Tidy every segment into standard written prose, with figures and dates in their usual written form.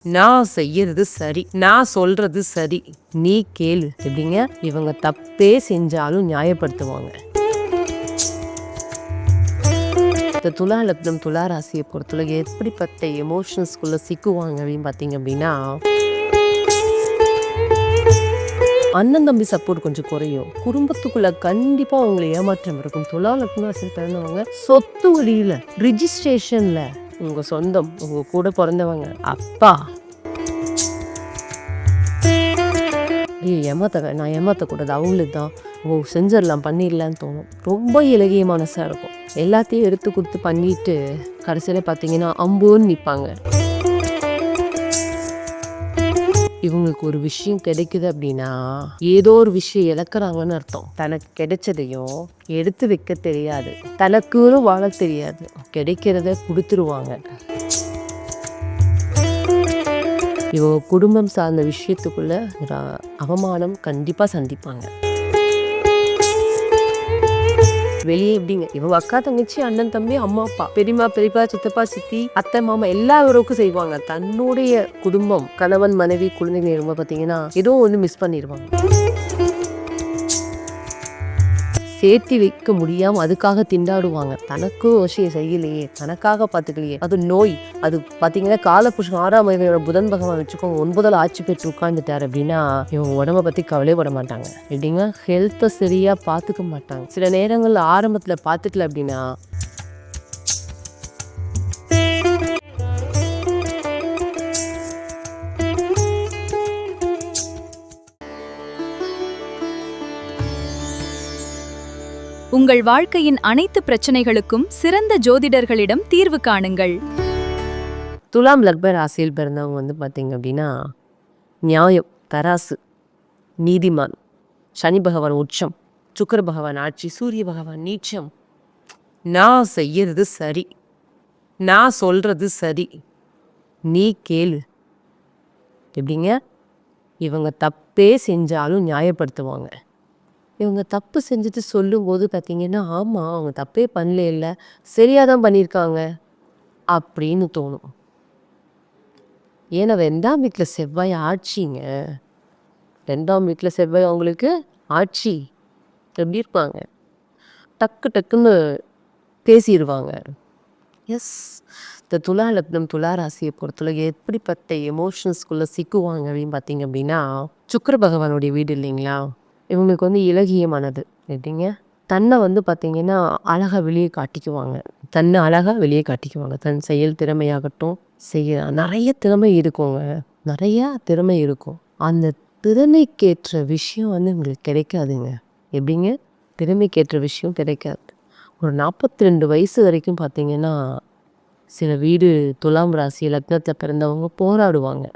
நான் செய்யறது சரி, நான் சொல்றது சரி, நீ கேளு. எப்படிங்க? இவங்க தப்பே செஞ்சாலும் நியாயப்படுத்துவாங்க. இந்த துலா லக்னம் துலா ராசியை பொறுத்தவரை எப்படிப்பட்ட எமோஷன்ஸ்குள்ள சிக்குவாங்க அப்படின்னு பார்த்தீங்க அப்படின்னா, அண்ணன் தம்பி சப்போர்ட் கொஞ்சம் குறையும். குடும்பத்துக்குள்ள கண்டிப்பா அவங்களை ஏமாற்றம் இருக்கும். துலா லக்னம் ராசியில் பிறந்தவங்க சொத்து வழியில ரிஜிஸ்ட்ரேஷன்ல உங்க சொந்தம், உங்க கூட பிறந்தவங்க, அப்பா நான் ஏமாத்தக்கூடாது, அவங்களுக்கு தான் செஞ்சிடலாம், பண்ணிடலான்னு தோணும். ரொம்ப இலகிய மனசாக இருக்கும். எல்லாத்தையும் எடுத்து கொடுத்து பண்ணிட்டு கடைசியில் பார்த்தீங்கன்னா அம்புன்னு நிற்பாங்க. இவங்களுக்கு ஒரு விஷயம் கிடைக்குது அப்படின்னா ஏதோ ஒரு விஷயம் இழக்கிறாங்கன்னு அர்த்தம். தனக்கு கிடைச்சதையும் எடுத்து வைக்க தெரியாது, தனக்குன்னு வாழ தெரியாது, கிடைக்கிறத கொடுத்துருவாங்க. இவங்க குடும்பம் சார்ந்த விஷயத்துக்குள்ள அவமானம் கண்டிப்பா சந்திப்பாங்க. வெளியே எப்படிங்க, இவங்க அக்கா தங்கச்சி அண்ணன் தம்பி அம்மா அப்பா பெரியம்மா பெரியப்பா சித்தப்பா சித்தி அத்தை மாமா எல்லாருக்கும் செய்வாங்க. தன்னுடைய குடும்பம் கணவன் மனைவி குழந்தைங்க ரொம்ப பார்த்தீங்கன்னா ஏதோ ஒன்று மிஸ் பண்ணிடுவாங்க. சேர்த்தி வைக்க முடியாம அதுக்காக திண்டாடுவாங்க. தனக்கும் விஷயம் செய்யலையே, தனக்காக பார்த்துக்கலையே, அது நோய். அது பார்த்தீங்கன்னா காலபுருஷன் 6ஆம் அதிபதியோட புதன் பகவான் வச்சுக்கோங்க, 9ல் ஆட்சி பெற்று உட்கார்ந்துட்டார் அப்படின்னா இவங்க உடம்ப பற்றி கவலைப்பட மாட்டாங்க. எப்படிங்க? ஹெல்த்தை சரியா பார்த்துக்க மாட்டாங்க. சில நேரங்கள்ல ஆரம்பத்துல பார்த்துக்கல அப்படின்னா உங்கள் வாழ்க்கையின் அனைத்து பிரச்சனைகளுக்கும் சிறந்த ஜோதிடர்களிடம் தீர்வு காணுங்கள். துலாம் லக்ன ராசியில் பிறந்தவங்க பார்த்தீங்க அப்படின்னா நியாயம், தராசு, நீதிமான், சனி பகவான் உச்சம், சுக்கிர பகவான் ஆட்சி, சூரிய பகவான் நீச்சம். நான் செய்யறது சரி, நான் சொல்றது சரி, நீ கேளு. எப்படிங்க? இவங்க தப்பே செஞ்சாலும் நியாயப்படுத்துவாங்க. இவங்க தப்பு செஞ்சுட்டு சொல்லும்போது பார்த்தீங்கன்னா ஆமாம் அவங்க தப்பே பண்ணல, இல்லை சரியாக தான் பண்ணியிருக்காங்க அப்படின்னு தோணும். ஏன்னா 2ஆம் வீட்டில் செவ்வாய் ஆட்சிங்க. 2ஆம் வீட்டில் செவ்வாய் அவங்களுக்கு ஆட்சி. எப்படி இருப்பாங்க? டக்கு டக்குன்னு பேசிடுவாங்க. எஸ், இந்த துலா லக்னம் துலா ராசியை பொறுத்தவரை எப்படிப்பட்ட எமோஷன்ஸ்குள்ளே சிக்குவாங்க அப்படின்னு பார்த்தீங்க அப்படின்னா, சுக்கிர பகவானுடைய வீடு இல்லைங்களா, இவங்களுக்கு இலகிய மனது. எப்படிங்க? தன்னை பார்த்தீங்கன்னா அழகாக வெளியே காட்டிக்குவாங்க. தன்னை அழகாக வெளியே காட்டிக்குவாங்க. தன் செயல் திறமையாகட்டும், நிறைய திறமை இருக்குங்க, நிறையா திறமை இருக்கும். அந்த திறமைக்கேற்ற விஷயம் உங்களுக்கு கிடைக்காதுங்க. எப்படிங்க? திறமைக்கேற்ற விஷயம் கிடைக்காது. ஒரு 42 வயசு வரைக்கும் பார்த்தீங்கன்னா சில வீடு துலாம் ராசி லக்னத்தில் பிறந்தவங்க போராடுவாங்க.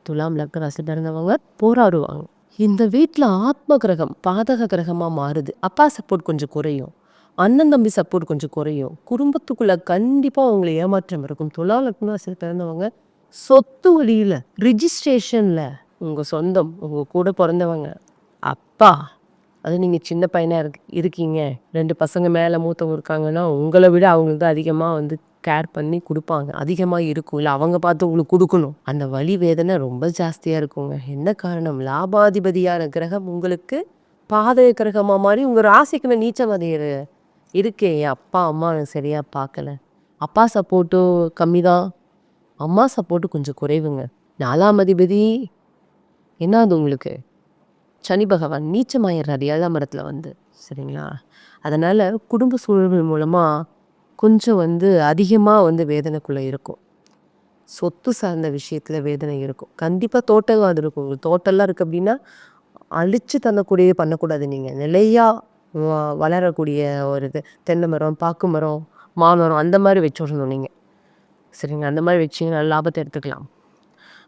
துலாம் லக்ன ராசி பிறந்தவங்க போராடுவாங்க. இந்த வீட்டில் ஆத்ம கிரகம் பாதக கிரகமாக மாறுது. அப்பா சப்போர்ட் கொஞ்சம் குறையும், அண்ணன் தம்பி சப்போர்ட் கொஞ்சம் குறையும். குடும்பத்துக்குள்ள கண்டிப்பாக அவங்களை ஏமாற்றம் இருக்கும். துலா லக்ன ராசியில் பிறந்தவங்க சொத்து வழியில் ரிஜிஸ்ட்ரேஷனில் உங்கள் சொந்தம், உங்கள் கூட பிறந்தவங்க, அப்பா. அது நீங்கள் சின்ன பையனாக இருக்கீங்க, 2 பசங்க மேலே மூத்தவங்க இருக்காங்கன்னா உங்களை விட அவங்களுக்கு தான் அதிகமாக கேர் பண்ணி கொடுப்பாங்க, அதிகமாக இருக்கும். இல்லை அவங்க பார்த்து உங்களுக்கு கொடுக்கணும். அந்த வலி வேதனை ரொம்ப ஜாஸ்தியாக இருக்குங்க. என்ன காரணம்? லாபாதிபதியான கிரகம் உங்களுக்கு பாதக கிரகமாக மாதிரி உங்கள் ராசிக்கு நீச்சம் அது இருக்கே. அப்பா அம்மா சரியாக பார்க்கல, அப்பா சப்போர்ட்டும் கம்மி தான், அம்மா சப்போர்ட்டு கொஞ்சம் குறைவுங்க. 4ஆம் அதிபதி என்ன அது உங்களுக்கு சனி பகவான் நீச்சமாயிடுறாரு 7ஆம் இடத்துல சரிங்களா. அதனால் குடும்ப சூழல்கள் மூலமாக கொஞ்சம் அதிகமாக வேதனைக்குள்ளே இருக்கும். சொத்து சார்ந்த விஷயத்தில் வேதனை இருக்கும். கண்டிப்பாக தோட்டங்கள் இருக்கும். உங்களுக்கு தோட்டம்லாம் இருக்குது அப்படின்னா அழித்து தரக்கூடிய பண்ணக்கூடாது. நீங்கள் நிலையாக வளரக்கூடிய ஒரு இது தென்னை மரம், பாக்கு மரம், மாமரம் அந்த மாதிரி வச்சுடணும் நீங்கள். சரிங்க, அந்த மாதிரி வச்சிங்கன்னா லாபத்தை எடுத்துக்கலாம்.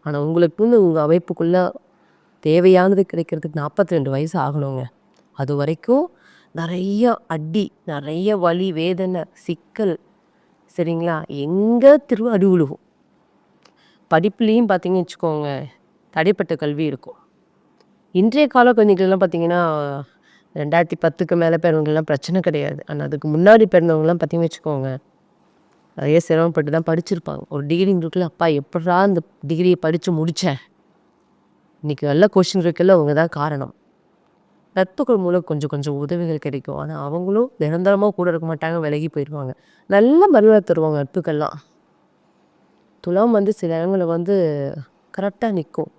ஆனால் உங்களுக்குன்னு உங்கள் அமைப்புக்குள்ளே தேவையானது கிடைக்கிறதுக்கு 42 வயசு ஆகணுங்க. அது வரைக்கும் நிறைய அடி, நிறைய வலி வேதனை சிக்கல். சரிங்களா? எங்கே திரும்ப அடி விழுகும். படிப்புலேயும் பார்த்தீங்கன்னு வச்சுக்கோங்க தடைப்பட்ட கல்வி இருக்கும். இன்றைய கால குழந்தைகள்லாம் பார்த்தீங்கன்னா 2010க்கு மேலே பிறந்தவங்கலாம் பிரச்சனை கிடையாது. ஆனால் அதுக்கு முன்னாடி பிறந்தவங்கலாம் பார்த்தீங்கன்னு வச்சுக்கோங்க நிறைய சிரமப்பட்டு தான் படிச்சிருப்பாங்க. ஒரு டிகிரி இருக்குல்ல, அப்பா எப்படா இந்த டிகிரியை படித்து முடித்தேன், இன்றைக்கி நல்ல கொஷின் இருக்குல்ல, அவங்க தான் காரணம். நட்புகள் மூலம் கொஞ்சம் கொஞ்சம் உதவிகள் கிடைக்கும். ஆனால் அவங்களும் நிரந்தரமாக கூட இருக்க மாட்டாங்க, விலகி போயிடுவாங்க. நல்ல மரியாதை தருவாங்க நட்புக்கெல்லாம். துலாம் சில இடங்களில் கரெக்டாக நிற்கும்.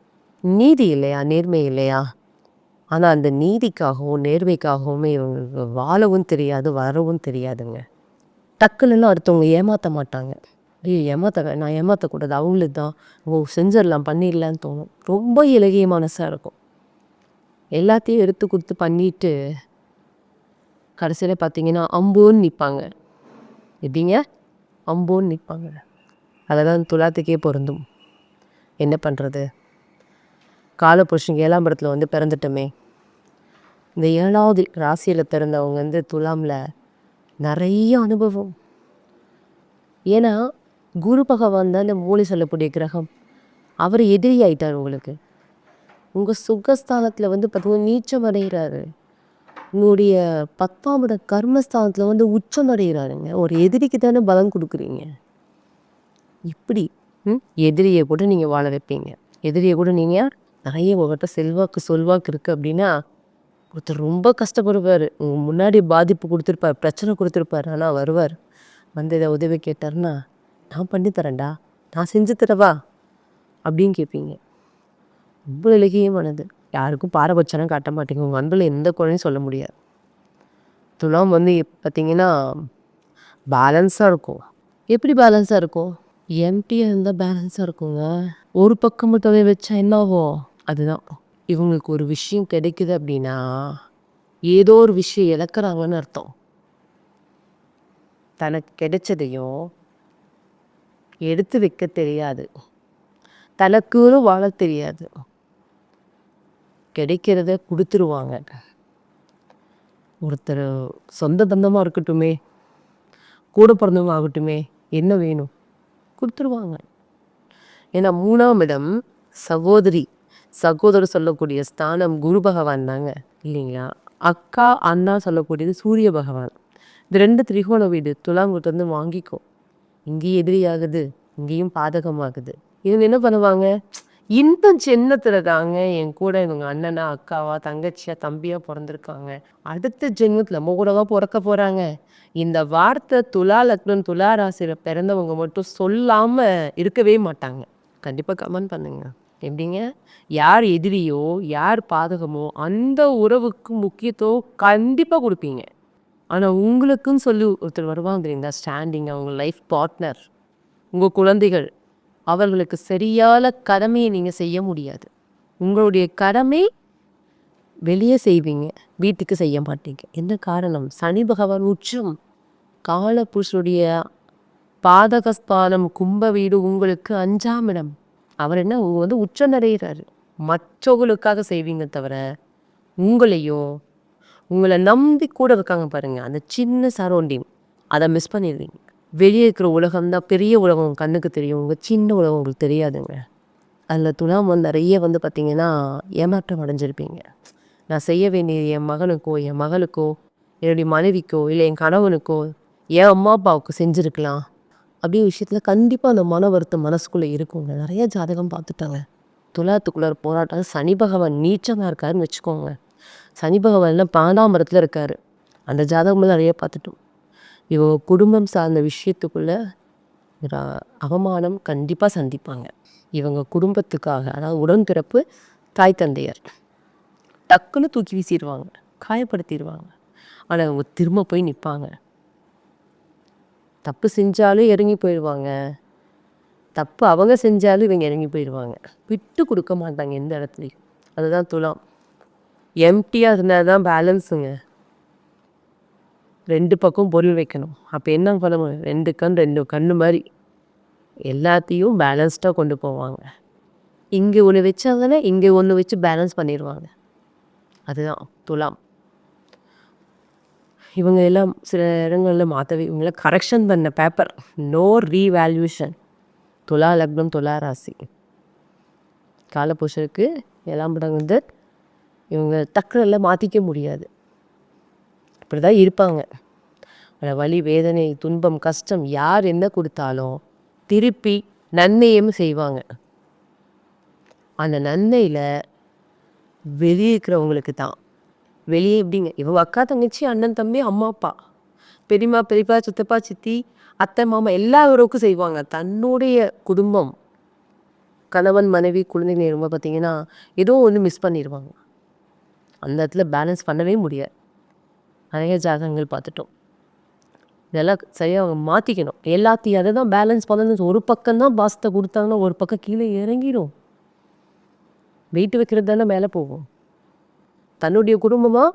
நீதி இல்லையா, நேர்மை இல்லையா? ஆனால் அந்த நீதிக்காகவும் நேர்மைக்காகவுமே இவங்களுக்கு வாழவும் தெரியாது, வரவும் தெரியாதுங்க. டக்குன்னுலாம் அடுத்தவங்க ஏமாற்ற மாட்டாங்க. ஐயோ நான் ஏமாற்றக்கூடாது, அவங்களுக்கு தான் செஞ்சிடலாம் பண்ணிடலான்னு தோணும். ரொம்ப இலகிய மனசாக இருக்கும். எல்லாத்தையும் எடுத்து கொடுத்து பண்ணிட்டு கடைசியில் பார்த்தீங்கன்னா அம்போன்னு நிற்பாங்க. எப்படிங்க? அம்போன்னு நிற்பாங்க. அதை தான் துலாத்துக்கே பொருந்தும். என்ன பண்ணுறது? காலபுருஷன் 7ஆம் இடத்துல பிறந்துட்டோமே. இந்த 7வது ராசியில் பிறந்தவங்க துலாமில் நிறைய அனுபவம். ஏன்னா குரு பகவான் தான் இந்த மூளை சொல்லக்கூடிய கிரகம். அவர் எதிரி ஆயிட்டார் உங்களுக்கு. உங்கள் சுகஸ்தானத்தில் பார்த்தீங்கன்னா நீச்சம் அடைகிறாரு. உங்களுடைய 10ஆம் இட கர்மஸ்தானத்தில் உச்சம் அடைகிறாருங்க. ஒரு எதிரிக்கு தானே பலம் கொடுக்குறீங்க. இப்படி எதிரியை கூட நீங்கள் வாழ வைப்பீங்க. எதிரியை கூட நீங்கள் நிறைய உங்கள்கிட்ட செல்வாக்கு சொல்வாக்கு இருக்குது அப்படின்னா ஒருத்தர் ரொம்ப கஷ்டப்படுவார். உங்கள் முன்னாடி பாதிப்பு கொடுத்துருப்பார், பிரச்சனை கொடுத்துருப்பார். ஆனால் வருவார், இதை உதவி கேட்டார்னா நான் பண்ணி தரேன்டா, நான் செஞ்சு தரவா அப்படின்னு கேட்பீங்க. ரொம்ப இலகியமானது. யாருக்கும் பாரபட்சம் காட்ட மாட்டேங்க. உங்கள் அன்பில் எந்த குறையும் சொல்ல முடியாது. துலாம் பார்த்தீங்கன்னா பேலன்ஸாக இருக்கும். எப்படி பேலன்ஸாக இருக்கும்? எம்டியாக இருந்தால் பேலன்ஸாக இருக்குங்க. ஒரு பக்கம் மட்டுமே வச்சா என்ன ஆகும்? அதுதான் இவங்களுக்கு ஒரு விஷயம் கிடைக்குது அப்படின்னா ஏதோ ஒரு விஷயம் இழக்கிறாங்கன்னு அர்த்தம். தனக்கு கிடைச்சதையும் எடுத்து வைக்க தெரியாது, தனக்குன்னு வாழ தெரியாது. கிடைக்கிறத கொடுத்துருவாங்க. ஒருத்தர் சொந்த பந்தமாக இருக்கட்டுமே, கூட பிறந்தவங்க ஆகட்டுமே, என்ன வேணும் கொடுத்துருவாங்க. ஏன்னா 3ஆம் இடம் சகோதரி சகோதரர் சொல்லக்கூடிய ஸ்தானம் குரு பகவான் தாங்க, இல்லைங்களா? அக்கா அண்ணா சொல்லக்கூடியது சூரிய பகவான். இது 2 திரிகோண வீடு. துலாங்கிட்ட வாங்கிக்கும். இங்கேயும் எதிரி ஆகுது, இங்கேயும் பாதகமாகுது. இவங்க என்ன பண்ணுவாங்க? இந்த சின்னத்துல தாங்க என் கூட இவங்க அண்ணனா அக்காவா தங்கச்சியா தம்பியா பிறந்திருக்காங்க, அடுத்த ஜென்மத்தில் நம்ம கூடவா பிறக்க போறாங்க. இந்த வார்த்தை துலா லக்னம் துலா ராசியில பிறந்தவங்க மட்டும் சொல்லாம இருக்கவே மாட்டாங்க. கண்டிப்பா கமெண்ட் பண்ணுங்க. எப்படிங்க? யார் எதிரியோ யார் பாதகமோ அந்த உறவுக்கு முக்கியத்துவம் கண்டிப்பா கொடுப்பீங்க. ஆனால் உங்களுக்குன்னு சொல்லி ஒருத்தர் வருவாங்க தெரியுங்களா, ஸ்டாண்டிங், அவங்க லைஃப் பார்ட்னர், உங்கள் குழந்தைகள், அவர்களுக்கு சரியான கடமையை நீங்கள் செய்ய முடியாது. உங்களுடைய கடமை வெளியே செய்வீங்க, வீட்டுக்கு செய்ய மாட்டீங்க. என்ன காரணம்? சனி பகவான் உச்சம். காலபுருஷனுடைய பாதகஸ்தானம் கும்ப வீடு உங்களுக்கு 5ஆம் இடம். அவர் என்ன உச்சம் நிறைகிறாரு. மற்றவங்களுக்காக செய்வீங்க தவிர உங்களையோ உங்களை நம்பி கூட இருக்காங்க பாருங்க, அந்த சின்ன சரௌண்டிங் அதை மிஸ் பண்ணிடுவீங்க. வெளியே இருக்கிற உலகம் தான் பெரிய உலகம் கண்ணுக்கு தெரியும், உங்கள் சின்ன உலகம் உங்களுக்கு தெரியாதுங்க. அதில் துலாம் நிறைய பார்த்தீங்கன்னா ஏமாற்றம் அடைஞ்சிருப்பீங்க. நான் செய்ய வேண்டிய என் மகனுக்கோ என் மகளுக்கோ என்னுடைய மனைவிக்கோ இல்லை என் கணவனுக்கோ என் அம்மா அப்பாவுக்கு செஞ்சுருக்கலாம் அப்படிங்கிற விஷயத்தில் கண்டிப்பாக அந்த மன வருத்தம் மனசுக்குள்ளே இருக்குங்க. நிறைய ஜாதகம் பார்த்துட்டாங்க. துலாத்துக்குள்ளார போராட்டம். சனி பகவான் நீச்சமாக இருக்காருன்னு வச்சுக்கோங்க. சனி பகவான் 12ஆம் இடத்துல இருக்காரு. அந்த ஜாதகமெல்லாம் நிறைய பார்த்துட்டோம். இவங்க குடும்பம் சார்ந்த விஷயத்துக்குள்ள அவமானம் கண்டிப்பாக சந்திப்பாங்க. இவங்க குடும்பத்துக்காக, அதாவது உடன்பிறப்பு தாய் தந்தையர் டக்குன்னு தூக்கி வீசிடுவாங்க, காயப்படுத்திடுவாங்க. ஆனால் இவங்க திரும்ப போய் நிற்பாங்க. தப்பு செஞ்சாலும் இறங்கி போயிடுவாங்க, தப்பு அவங்க செஞ்சாலும் இவங்க இறங்கி போயிடுவாங்க. விட்டு கொடுக்க மாட்டாங்க எந்த இடத்துலையும். அதுதான் துலாம். எம்டியாக இருந்தால் தான் பேலன்ஸுங்க. 2 பக்கம் பொருள் வைக்கணும். அப்போ என்ன பண்ண முடியும்? 2 கண் 2 கண்ணு மாதிரி எல்லாத்தையும் பேலன்ஸ்டாக கொண்டு போவாங்க. இங்கே ஒன்று வச்சாங்கன்னா இங்கே ஒன்று வச்சு பேலன்ஸ் பண்ணிடுவாங்க. அதுதான் துலாம். இவங்க எல்லாம் சில இடங்களில் மாற்றவே, இவங்கள கரெக்ஷன் பண்ண பேப்பர், நோ ரீவேல்யூஷன். துலா லக்னம் துலா ராசி காலபுருஷருக்கு 7ஆம் இடம் இவங்க டக்குனெல்லாம் மாற்றிக்க முடியாது. இப்படி தான் இருப்பாங்க. அந்த வலி, வேதனை, துன்பம், கஷ்டம் யார் என்ன கொடுத்தாலும் திருப்பி நன்மையும் செய்வாங்க. அந்த நன்மையில் வெளியே இருக்கிறவங்களுக்கு தான். வெளியே எப்படிங்க, இவங்க அக்கா, தங்கச்சி, அண்ணன், தம்பி, அம்மா, அப்பா, பெரியம்மா, பெரியப்பா, சித்தப்பா, சித்தி, அத்தை, மாமா எல்லாருக்கும் செய்வாங்க. தன்னுடைய குடும்பம், கணவன், மனைவி, குழந்தைங்க ரொம்ப பார்த்தீங்கன்னா ஏதோ ஒன்று மிஸ் பண்ணிடுவாங்க. அந்த இடத்துல பேலன்ஸ் பண்ணவே முடியாது. நிறைய ஜாதகங்கள் பார்த்துட்டோம். இதெல்லாம் சரியாக அவங்க மாற்றிக்கணும். எல்லாத்தையும் அதை தான் பேலன்ஸ் பண்ணணும். ஒரு பக்கம் தான் பாசத்தை கொடுத்தாங்கன்னா ஒரு பக்கம் கீழே இறங்கிடும். வெயிட் வைக்கிறது தானே மேலே போகும். தன்னுடைய குடும்பமாக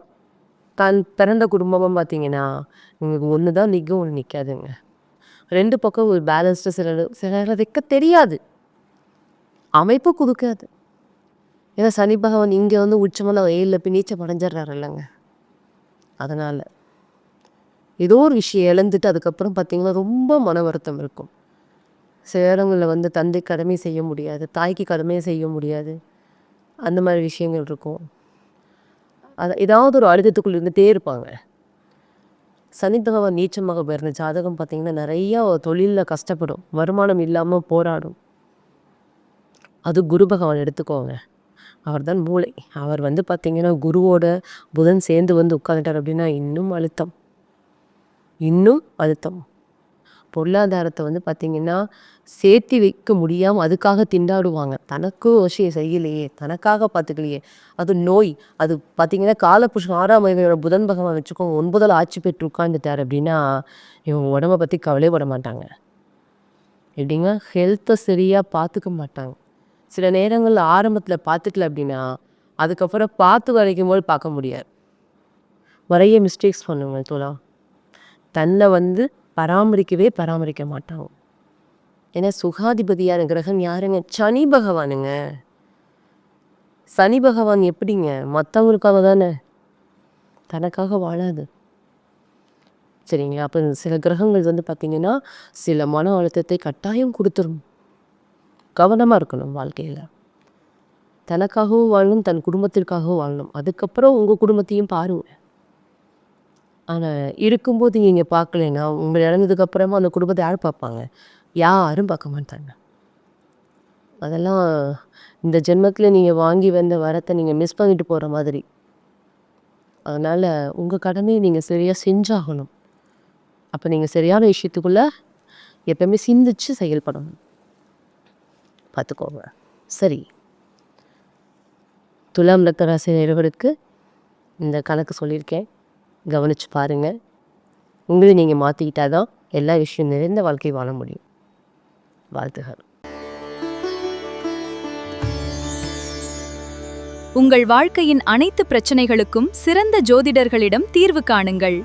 தான் பிறந்த குடும்பமாக பார்த்தீங்கன்னா உங்களுக்கு ஒன்று தான் நிற்கும், ஒன்று நிற்காதுங்க. 2 பக்கம் ஒரு பேலன்ஸ்டு சில வைக்க தெரியாது, அமைப்பு கொடுக்காது. ஏன்னா சனி பகவான் இங்கே வந்து உச்சமான 7 போய் நீச்சம் அடைஞ்சிட்றாரு இல்லைங்க. அதனால் ஏதோ ஒரு விஷயம் இழந்துட்டு அதுக்கப்புறம் பார்த்திங்கன்னா ரொம்ப மன வருத்தம் இருக்கும். சில இடங்களில் வந்து தந்தை கடமை செய்ய முடியாது, தாய்க்கு கடமையை செய்ய முடியாது, அந்த மாதிரி விஷயங்கள் இருக்கும். அது ஏதாவது ஒரு அழுத்தத்துக்குள்ள இருந்துகிட்டே இருப்பாங்க. சனி பகவான் நீச்சமாக போயிருந்த ஜாதகம் பார்த்திங்கன்னா நிறையா தொழிலில் கஷ்டப்படும், வருமானம் இல்லாமல் போராடும். அது குரு பகவான் எடுத்துக்கோங்க. அவர் தான் மூளை. அவர் வந்து பார்த்திங்கன்னா குருவோட புதன் சேர்ந்து வந்து உட்காந்துட்டார் அப்படின்னா இன்னும் அழுத்தம். பொருளாதாரத்தை வந்து பார்த்திங்கன்னா சேர்த்தி வைக்க முடியாமல் அதுக்காக திண்டாடுவாங்க. தனக்கு விஷயம் செய்யலையே, தனக்காக பார்த்துக்கலையே, அது நோய். அது பார்த்திங்கன்னா காலபுருஷன் 6ஆம் அதிபதியோட புதன் பகவான் வச்சுக்கோங்க, 9ல் ஆட்சி பெற்று உட்காந்துட்டார் அப்படின்னா இவங்க உடம்பை பற்றி கவலையே பட மாட்டாங்க. எப்படிங்க, ஹெல்த்தை சரியாக பார்த்துக்க மாட்டாங்க. சில நேரங்களில் ஆரம்பத்தில் பார்த்துக்கல அப்படின்னா அதுக்கப்புறம் பார்த்து வரைக்கும் போது பார்க்க முடியாது. நிறைய மிஸ்டேக்ஸ் பண்ணுங்க தோழா. தன்னை வந்து பராமரிக்க மாட்டாங்க. ஏன்னா சுகாதிபதியான கிரகம் யாருங்க? சனி பகவானுங்க. சனி பகவான் எப்படிங்க, மற்றவங்களுக்காக தானே, தனக்காக வாழாது. சரிங்க. அப்போ சில கிரகங்கள் வந்து பார்த்திங்கன்னா சில மன அழுத்தத்தை கட்டாயம் கொடுத்துரும். கவனமாக இருக்கணும் வாழ்க்கையில். தனக்காகவும் வாழணும், தன் குடும்பத்திற்காகவும் வாழணும். அதுக்கப்புறம் உங்கள் குடும்பத்தையும் பாருங்கள். ஆனால் இருக்கும்போது நீங்கள் பார்க்கலைன்னா உங்களை இழந்ததுக்கப்புறமா அந்த குடும்பத்தை யார் பார்ப்பாங்க? யாரும் பார்க்க மாட்டாங்க. அதெல்லாம் இந்த ஜென்மத்தில் நீங்கள் வாங்கி வந்த வரத்தை நீங்கள் மிஸ் பண்ணிட்டு போகிற மாதிரி. அதனால் உங்கள் கடமையை நீங்கள் சரியாக செஞ்சாகணும். அப்போ நீங்கள் சரியான விஷயத்துக்குள்ளே எப்பவுமே சிந்திச்சு செயல்படணும். பார்த்துக்கோங்க. சரி, துலாம் லக்ன ராசி நேயர்களுக்கு இந்த கணக்கு சொல்லியிருக்கேன், கவனித்து பாருங்கள். உங்களை நீங்கள் மாற்றிக்கிட்டால் தான் எல்லா விஷயம் நிறைந்த வாழ்க்கை வாழ முடியும். வாழ்த்துகள். உங்கள் வாழ்க்கையின் அனைத்து பிரச்சனைகளுக்கும் சிறந்த ஜோதிடர்களிடம் தீர்வு காணுங்கள்.